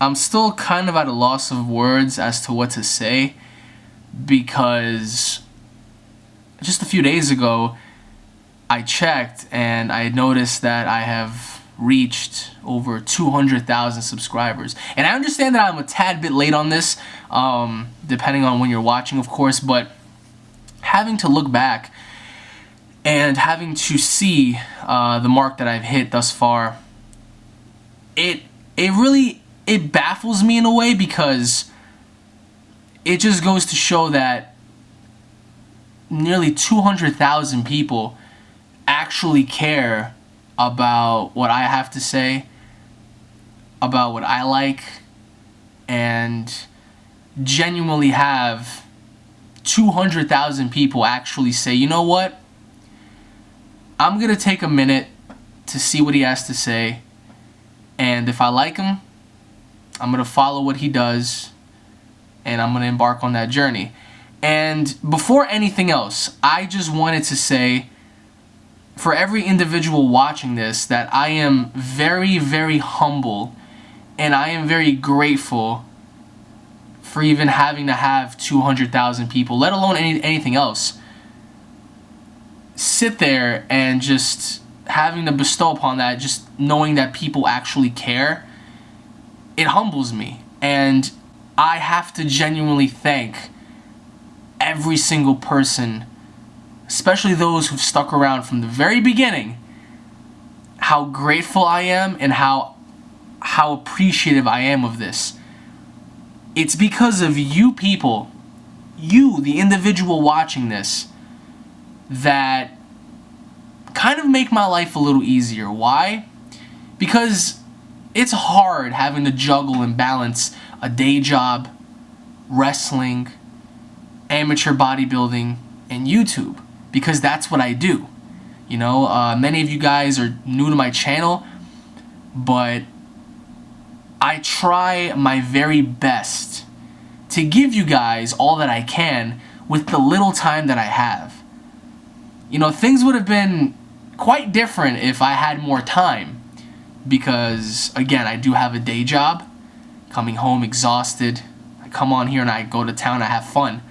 I'm still kind of at a loss of words as to what to say, because just a few days ago I checked and I noticed that I have reached over 200,000 subscribers. And I understand that I'm a tad bit late on this, depending on when you're watching, of course, but having to look back and having to see the mark that I've hit thus far, it really baffles me in a way, because it just goes to show that nearly 200,000 people actually care about what I have to say, about what I like, and genuinely have 200,000 people actually say, you know what, I'm gonna take a minute to see what he has to say, and if I like him, I'm gonna follow what he does, and I'm gonna embark on that journey. And before anything else, I just wanted to say, for every individual watching this, that I am very, very humble, and I am very grateful for even having to have 200,000 people, let alone anything else, sit there and just having to bestow upon that, just knowing that people actually care. It humbles me, and I have to genuinely thank every single person, especially those who've stuck around from the very beginning, how grateful I am and how appreciative I am of this. It's because of you people, you, the individual watching this, that kind of make my life a little easier. Why? Because it's hard having to juggle and balance a day job, wrestling, amateur bodybuilding, and YouTube, because that's what I do. You know, many of you guys are new to my channel, but I try my very best to give you guys all that I can with the little time that I have. You know, things would have been quite different if I had more time, because, again, I do have a day job, coming home exhausted. I come on here and I go to town, I have fun.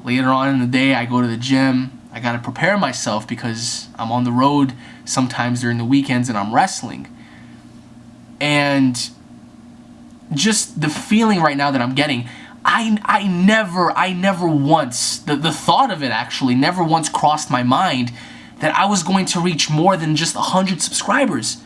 Later on in the day, I go to the gym. I gotta prepare myself because I'm on the road sometimes during the weekends and I'm wrestling. And just the feeling right now that I'm getting, I never once, the thought of it actually never once crossed my mind that I was going to reach more than just 100 subscribers,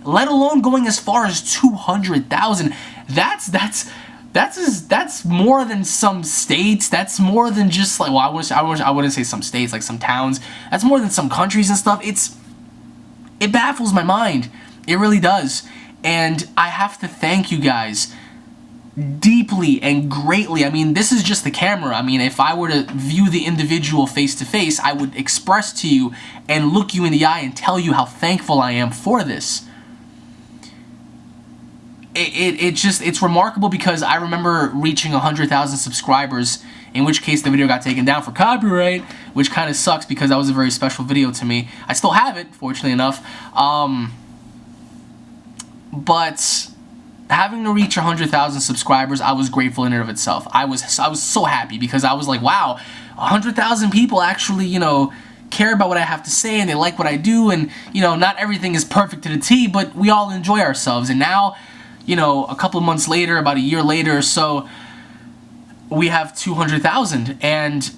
let alone going as far as 200,000. That's more than some states. That's more than just like, well, I wouldn't say some states, like some towns. That's more than some countries and stuff. It baffles my mind. It really does. And I have to thank you guys deeply and greatly. I mean, this is just the camera. I mean, if I were to view the individual face to face, I would express to you and look you in the eye and tell you how thankful I am for this. It's remarkable, because I remember reaching 100,000 subscribers, in which case the video got taken down for copyright, which kind of sucks because that was a very special video to me. I still have it, fortunately enough. But having to reach 100,000 subscribers, I was grateful in and of itself. I was so happy, because I was like, wow, 100,000 people actually, you know, care about what I have to say, and they like what I do, and, you know, not everything is perfect to the T, but we all enjoy ourselves. And now, you know, a couple of months later, about a year later or so, we have 200,000. And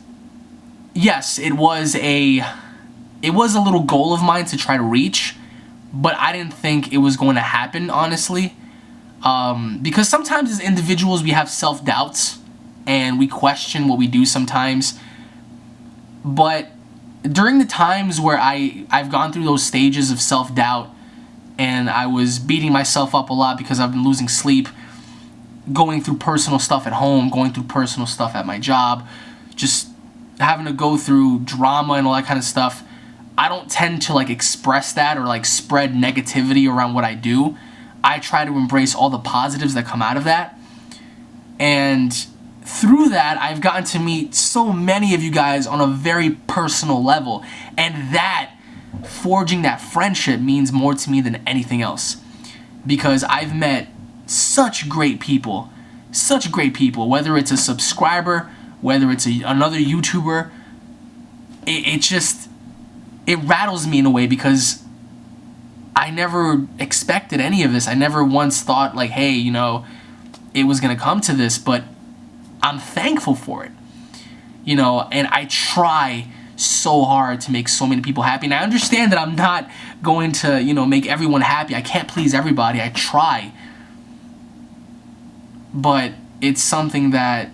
yes, it was a little goal of mine to try to reach, but I didn't think it was going to happen, honestly. Because sometimes as individuals we have self-doubts and we question what we do sometimes. But during the times where I've gone through those stages of self-doubt, and I was beating myself up a lot because I've been losing sleep, going through personal stuff at home, going through personal stuff at my job, just having to go through drama and all that kind of stuff, I don't tend to like express that or like spread negativity around what I do. I try to embrace all the positives that come out of that. And through that, I've gotten to meet so many of you guys on a very personal level. And that, forging that friendship, means more to me than anything else. Because I've met such great people. Such great people. Whether it's a subscriber, whether it's another YouTuber, it rattles me in a way because I never expected any of this. I never once thought like, hey, you know, it was going to come to this, but I'm thankful for it. You know, and I try so hard to make so many people happy. And I understand that I'm not going to, you know, make everyone happy. I can't please everybody. I try. But it's something that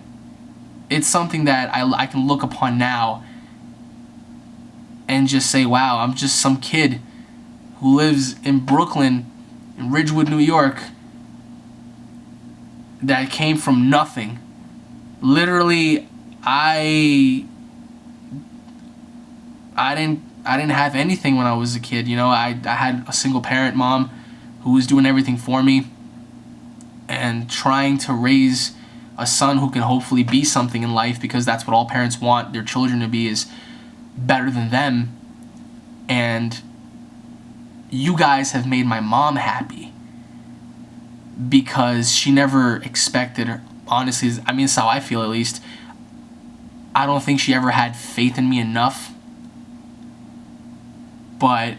I can look upon now and just say, wow, I'm just some kid who lives in Brooklyn, in Ridgewood, New York, that came from nothing. Literally, I didn't have anything when I was a kid. You know, I had a single parent mom who was doing everything for me and trying to raise a son who can hopefully be something in life, because that's what all parents want their children to be, is better than them. And you guys have made my mom happy because she never expected her. Honestly, I mean, it's how I feel, at least. I don't think she ever had faith in me enough. But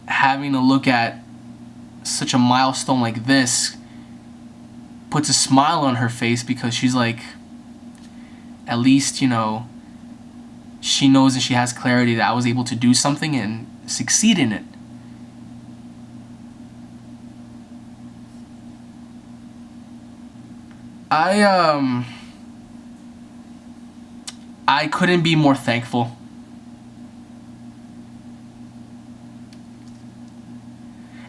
having to look at such a milestone like this puts a smile on her face, because she's like, at least, you know, she knows and she has clarity that I was able to do something and succeed in it. I couldn't be more thankful.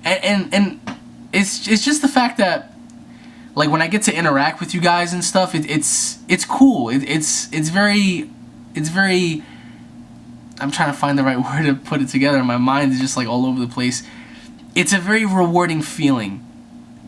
And it's just the fact that, like, when I get to interact with you guys and stuff, it's cool. It's very I'm trying to find the right word to put it together. My mind is just like all over the place. It's a very rewarding feeling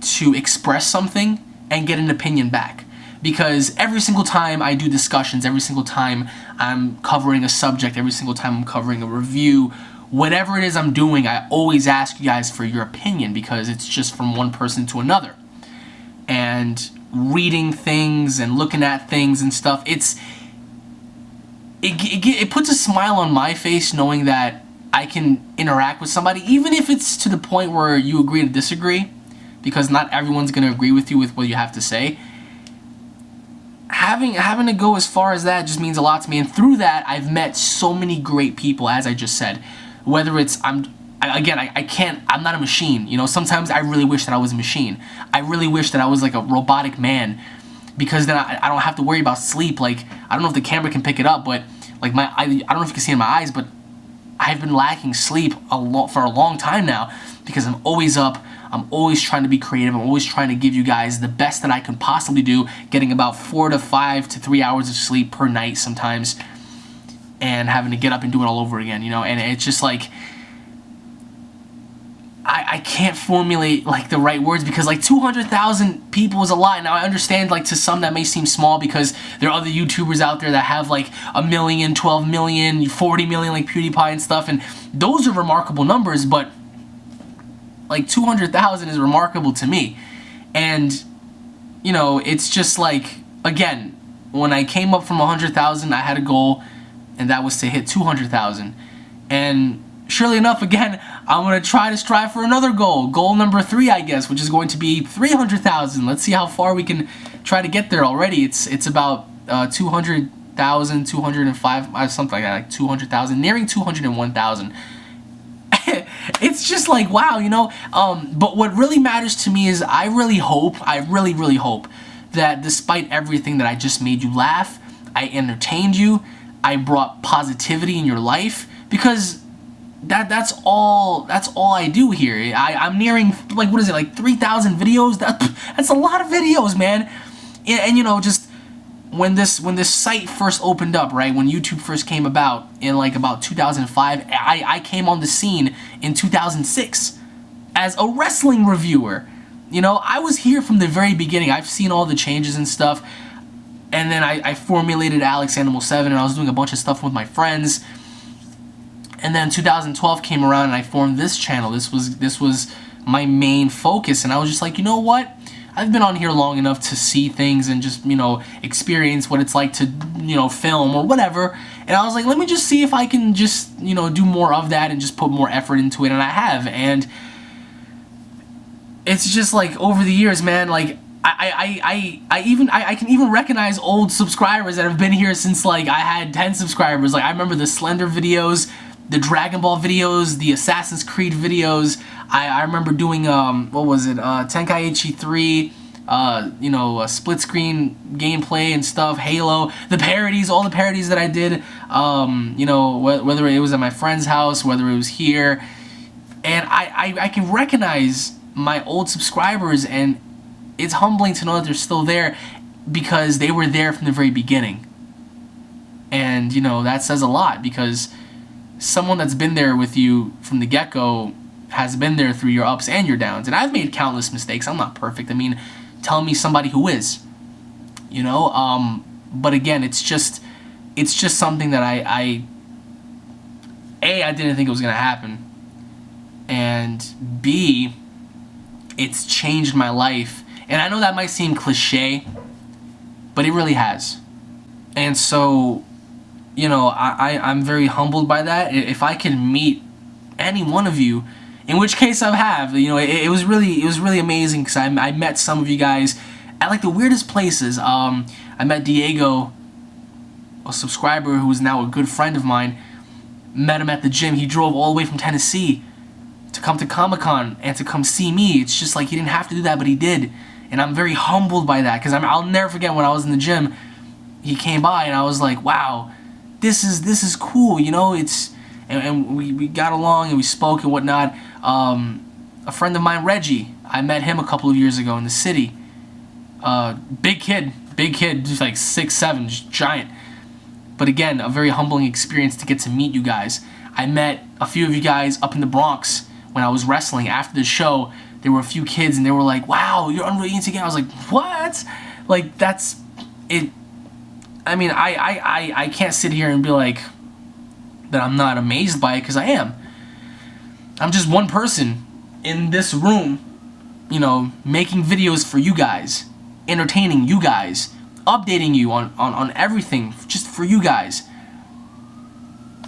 to express something and get an opinion back. Because every single time I do discussions, every single time I'm covering a subject, every single time I'm covering a review, whatever it is I'm doing, I always ask you guys for your opinion, because it's just from one person to another. And reading things and looking at things and stuff, it puts a smile on my face knowing that I can interact with somebody, even if it's to the point where you agree to disagree, because not everyone's going to agree with you with what you have to say. Having to go as far as that just means a lot to me, and through that I've met so many great people, as I just said. Whether it's I'm not a machine, you know. Sometimes I really wish that I was a machine. I really wish that I was like a robotic man, because then I don't have to worry about sleep. Like, I don't know if the camera can pick it up, but like I don't know if you can see in my eyes, but I've been lacking sleep for a long time now, because I'm always up. I'm always trying to be creative. I'm always trying to give you guys the best that I can possibly do, getting about 4 to 5 to 3 hours of sleep per night sometimes, and having to get up and do it all over again, you know. And it's just like, I can't formulate like the right words, because like 200,000 people is a lot. Now I understand, like, to some that may seem small, because there are other YouTubers out there that have like 1 million, 12 million, 40 million, like PewDiePie and stuff, and those are remarkable numbers, but like 200,000 is remarkable to me. And, you know, it's just like, again, when I came up from 100,000, I had a goal, and that was to hit 200,000. And surely enough, again, I'm going to try to strive for another goal. Goal number 3, I guess, which is going to be 300,000. Let's see how far we can try to get there already. It's about 200,000, 205, something like that, like 200,000, nearing 201,000. It's just like, wow, you know. But what really matters to me is I really hope that despite everything that I just made you laugh, I entertained you, I brought positivity in your life, because that's all I do here. I'm nearing, like, what is it, like 3,000 videos? That's a lot of videos, man. And you know, just when this site first opened up, right, when YouTube first came about in like about 2005, I came on the scene in 2006 as a wrestling reviewer. You know, I was here from the very beginning. I've seen all the changes and stuff, and then I formulated Alex Animal 7, and I was doing a bunch of stuff with my friends. And then 2012 came around, and I formed this channel. This was my main focus. And I was just like, you know what? I've been on here long enough to see things and just, you know, experience what it's like to, you know, film or whatever. And I was like, let me just see if I can just, you know, do more of that and just put more effort into it. And I have. And it's just like over the years, man, like I can even recognize old subscribers that have been here since like I had 10 subscribers. Like I remember the Slender videos, the Dragon Ball videos, the Assassin's Creed videos. I remember doing what was it, Tenkaichi 3, you know, split screen gameplay and stuff, Halo, the parodies, all the parodies that I did, you know, whether it was at my friend's house, whether it was here, and I can recognize my old subscribers, and it's humbling to know that they're still there because they were there from the very beginning. And, you know, that says a lot, because someone that's been there with you from the get-go has been there through your ups and your downs. And I've made countless mistakes. I'm not perfect. I mean, tell me somebody who is. You know? But again, it's just something that I didn't think it was going to happen. And B, it's changed my life. And I know that might seem cliche, but it really has. And so, you know, I'm very humbled by that. If I can meet any one of you, in which case I have, you know, it was really amazing, because I met some of you guys at like the weirdest places. I met Diego, a subscriber who is now a good friend of mine. Met him at the gym. He drove all the way from Tennessee to come to Comic-Con and to come see me. It's just like he didn't have to do that, but he did. And I'm very humbled by that, because I'll never forget when I was in the gym, he came by and I was like, wow, this is cool, you know. It's and we got along and we spoke and whatnot. A friend of mine, Reggie, I met him a couple of years ago in the city. Big kid, just like 6'7", giant. But again, a very humbling experience to get to meet you guys. I met a few of you guys up in the Bronx when I was wrestling. After the show, there were a few kids and they were like, wow, you're UnrealEntGaming. I was like, what? Like, that's it. I mean, I can't sit here and be like that I'm not amazed by it, because I am. I'm just one person in this room, you know, making videos for you guys, entertaining you guys, updating you on everything just for you guys.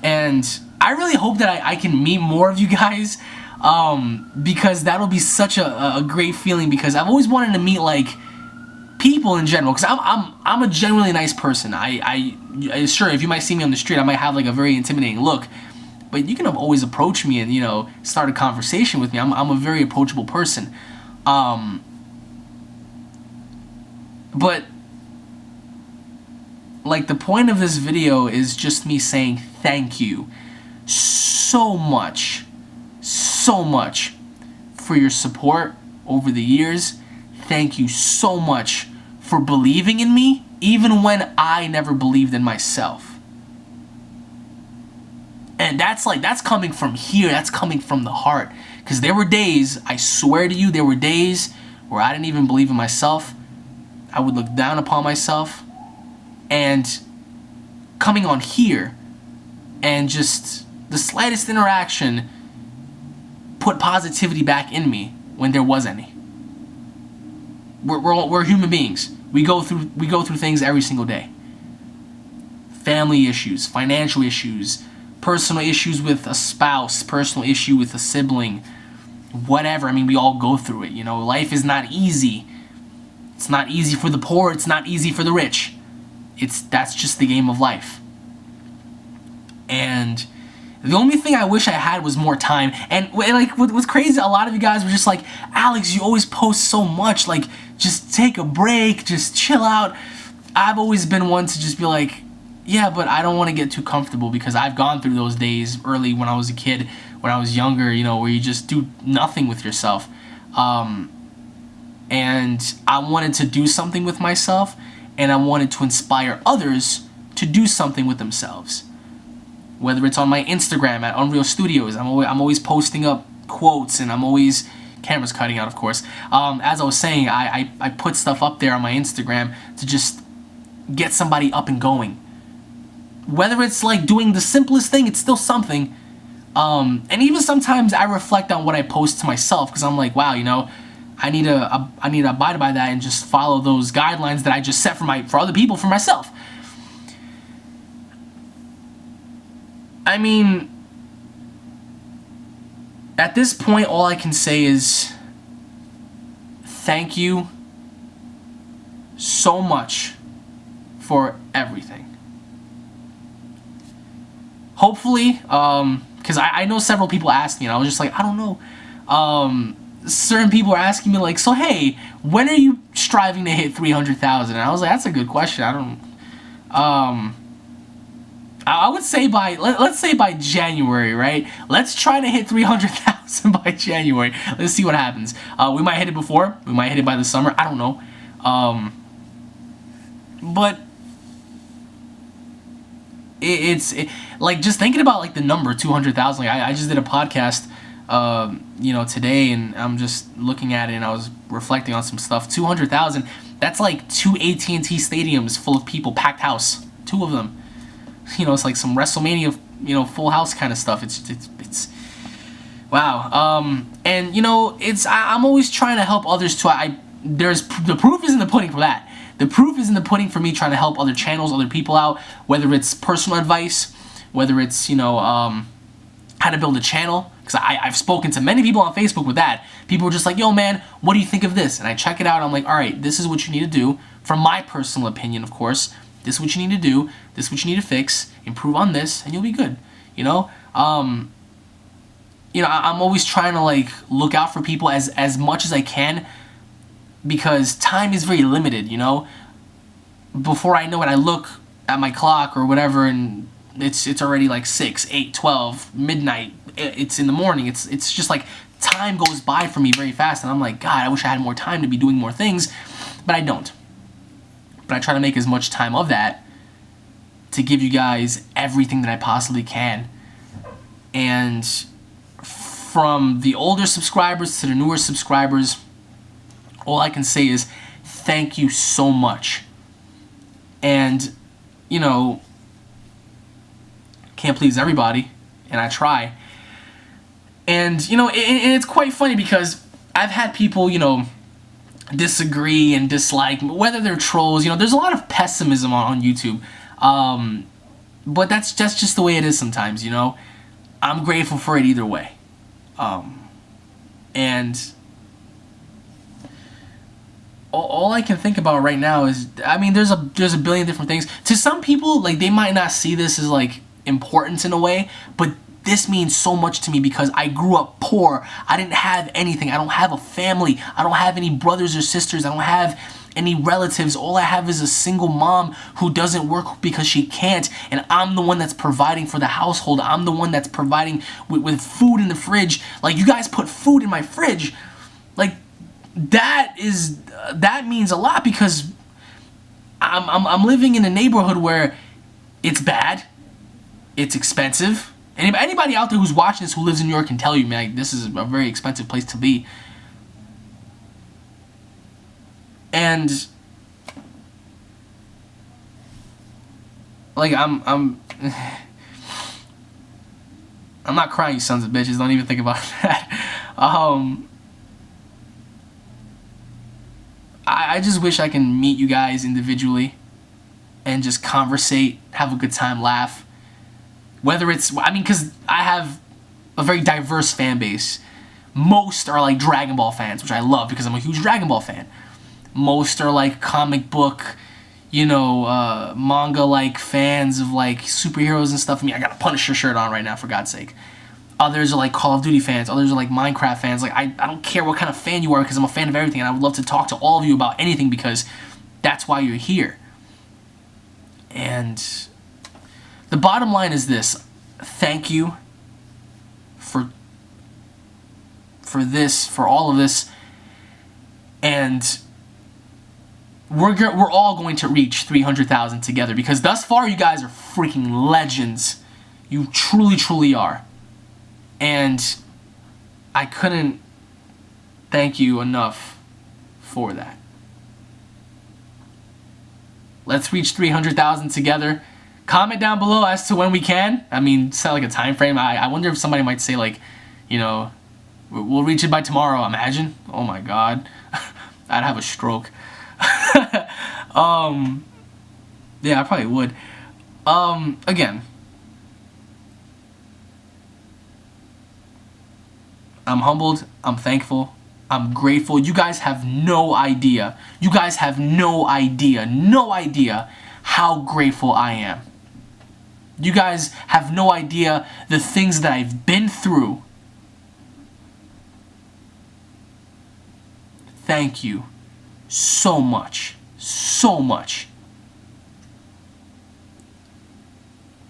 And I really hope that I can meet more of you guys, because that'll be such a great feeling, because I've always wanted to meet like people in general, because I'm a genuinely nice person. Sure, if you might see me on the street, I might have like a very intimidating look, but you can always approach me and, you know, start a conversation with me. I'm a very approachable person. But like, the point of this video is just me saying thank you so much for your support over the years. Thank you so much for believing in me, even when I never believed in myself. And that's coming from here, that's coming from the heart. Because there were days, I swear to you, there were days where I didn't even believe in myself. I would look down upon myself. And coming on here and just the slightest interaction put positivity back in me when there was any. We're human beings. We go through things every single day. Family issues, financial issues, personal issues with a spouse, personal issue with a sibling, whatever. I mean, we all go through it. You know, life is not easy. It's not easy for the poor. It's not easy for the rich. That's just the game of life. And the only thing I wish I had was more time. And like, what's crazy, a lot of you guys were just like, Alex, you always post so much. Like, just take a break, just chill out. I've always been one to just be like, yeah, but I don't want to get too comfortable, because I've gone through those days early when I was a kid, when I was younger, you know, where you just do nothing with yourself. And I wanted to do something with myself, and I wanted to inspire others to do something with themselves. Whether it's on my Instagram at Unreal Studios, I'm always posting up quotes, and I'm always, camera's cutting out, of course. As I was saying, I put stuff up there on my Instagram to just get somebody up and going. Whether it's like doing the simplest thing, it's still something, And even sometimes I reflect on what I post to myself, because I'm like, wow, you know, I need to abide by that and just follow those guidelines that I just set for other people, for myself. I mean, at this point, all I can say is thank you so much for everything. Hopefully, because I know several people asked me, and I was just like, I don't know. Certain people are asking me, like, so hey, when are you striving to hit 300,000? And I was like, that's a good question. I don't. I would say let's say by January, right? Let's try to hit 300,000 by January. Let's see what happens. We might hit it before. We might hit it by the summer. I don't know. But it's like, just thinking about like the number 200,000. Like I just did a podcast, you know, today, and I'm just looking at it, and I was reflecting on some stuff. 200,000. That's like 2 AT&T stadiums full of people, packed house. 2 of them. You know, it's like some WrestleMania, you know, full house kind of stuff. It's wow. And you know, I'm always trying to help others too. The proof is in the pudding for that. The proof is in the pudding for me trying to help other channels, other people out, whether it's personal advice, whether it's, you know, how to build a channel. Because I've spoken to many people on Facebook with that. People are just like, yo man, what do you think of this? And I check it out, and I'm like, alright, this is what you need to do. From my personal opinion, of course. This is what you need to do. This is what you need to fix. Improve on this, and you'll be good. You know? You know, I'm always trying to like look out for people as much as I can, because time is very limited, you know? Before I know it, I look at my clock or whatever, and it's already like 6, 8, 12, midnight. It's in the morning. It's just like time goes by for me very fast, and I'm like, God, I wish I had more time to be doing more things, but I don't. But I try to make as much time of that to give you guys everything that I possibly can. And from the older subscribers to the newer subscribers, all I can say is thank you so much. And, you know, can't please everybody, and I try. And, you know, and it's quite funny, because I've had people, you know, disagree and dislike, whether they're trolls. You know, there's a lot of pessimism on YouTube, but that's just the way it is sometimes. You know, I'm grateful for it either way, and all I can think about right now is, I mean, there's a billion different things. To some people, like, they might not see this as like important in a way, but this means so much to me, because I grew up poor. I didn't have anything. I don't have a family. I don't have any brothers or sisters. I don't have any relatives. All I have is a single mom who doesn't work because she can't, and I'm the one that's providing for the household. I'm the one that's providing with food in the fridge. Like, you guys put food in my fridge. Like, that means a lot, because I'm living in a neighborhood where it's bad, it's expensive. Anybody out there who's watching this who lives in New York can tell you, man, this is a very expensive place to be. And like, I'm not crying, you sons of bitches. Don't even think about that. I just wish I can meet you guys individually and just conversate, have a good time, laugh. Whether it's, I mean, because I have a very diverse fan base. Most are like Dragon Ball fans, which I love because I'm a huge Dragon Ball fan. Most are like comic book, you know, manga-like fans of like superheroes and stuff. I mean, I got a Punisher shirt on right now, for God's sake. Others are like Call of Duty fans. Others are like Minecraft fans. Like, I don't care what kind of fan you are, because I'm a fan of everything, and I would love to talk to all of you about anything, because that's why you're here. And the bottom line is this: thank you for this, for all of this, and we're all going to reach 300,000 together, because thus far you guys are freaking legends. You truly, truly are. And I couldn't thank you enough for that. Let's reach 300,000 together. comment down below as to when we can. I mean, set like a time frame. I wonder if somebody might say like, you know, we'll reach it by tomorrow. Imagine. Oh my God. I'd have a stroke. Yeah, I probably would. Again, I'm humbled. I'm thankful. I'm grateful. You guys have no idea. You guys have no idea how grateful I am. You guys have no idea the things that I've been through. Thank you so much. So much.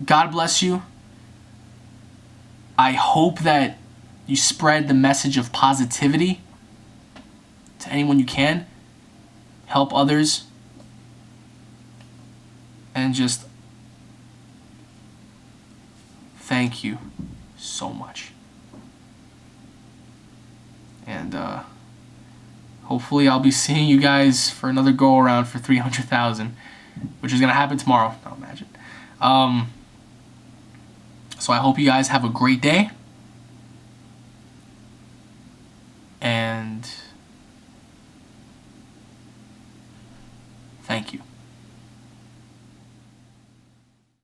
God bless you. I hope that you spread the message of positivity to anyone you can. Help others. And just thank you so much. And hopefully I'll be seeing you guys for another go around for 300,000, which is gonna happen tomorrow. I'll imagine. So I hope you guys have a great day. And thank you.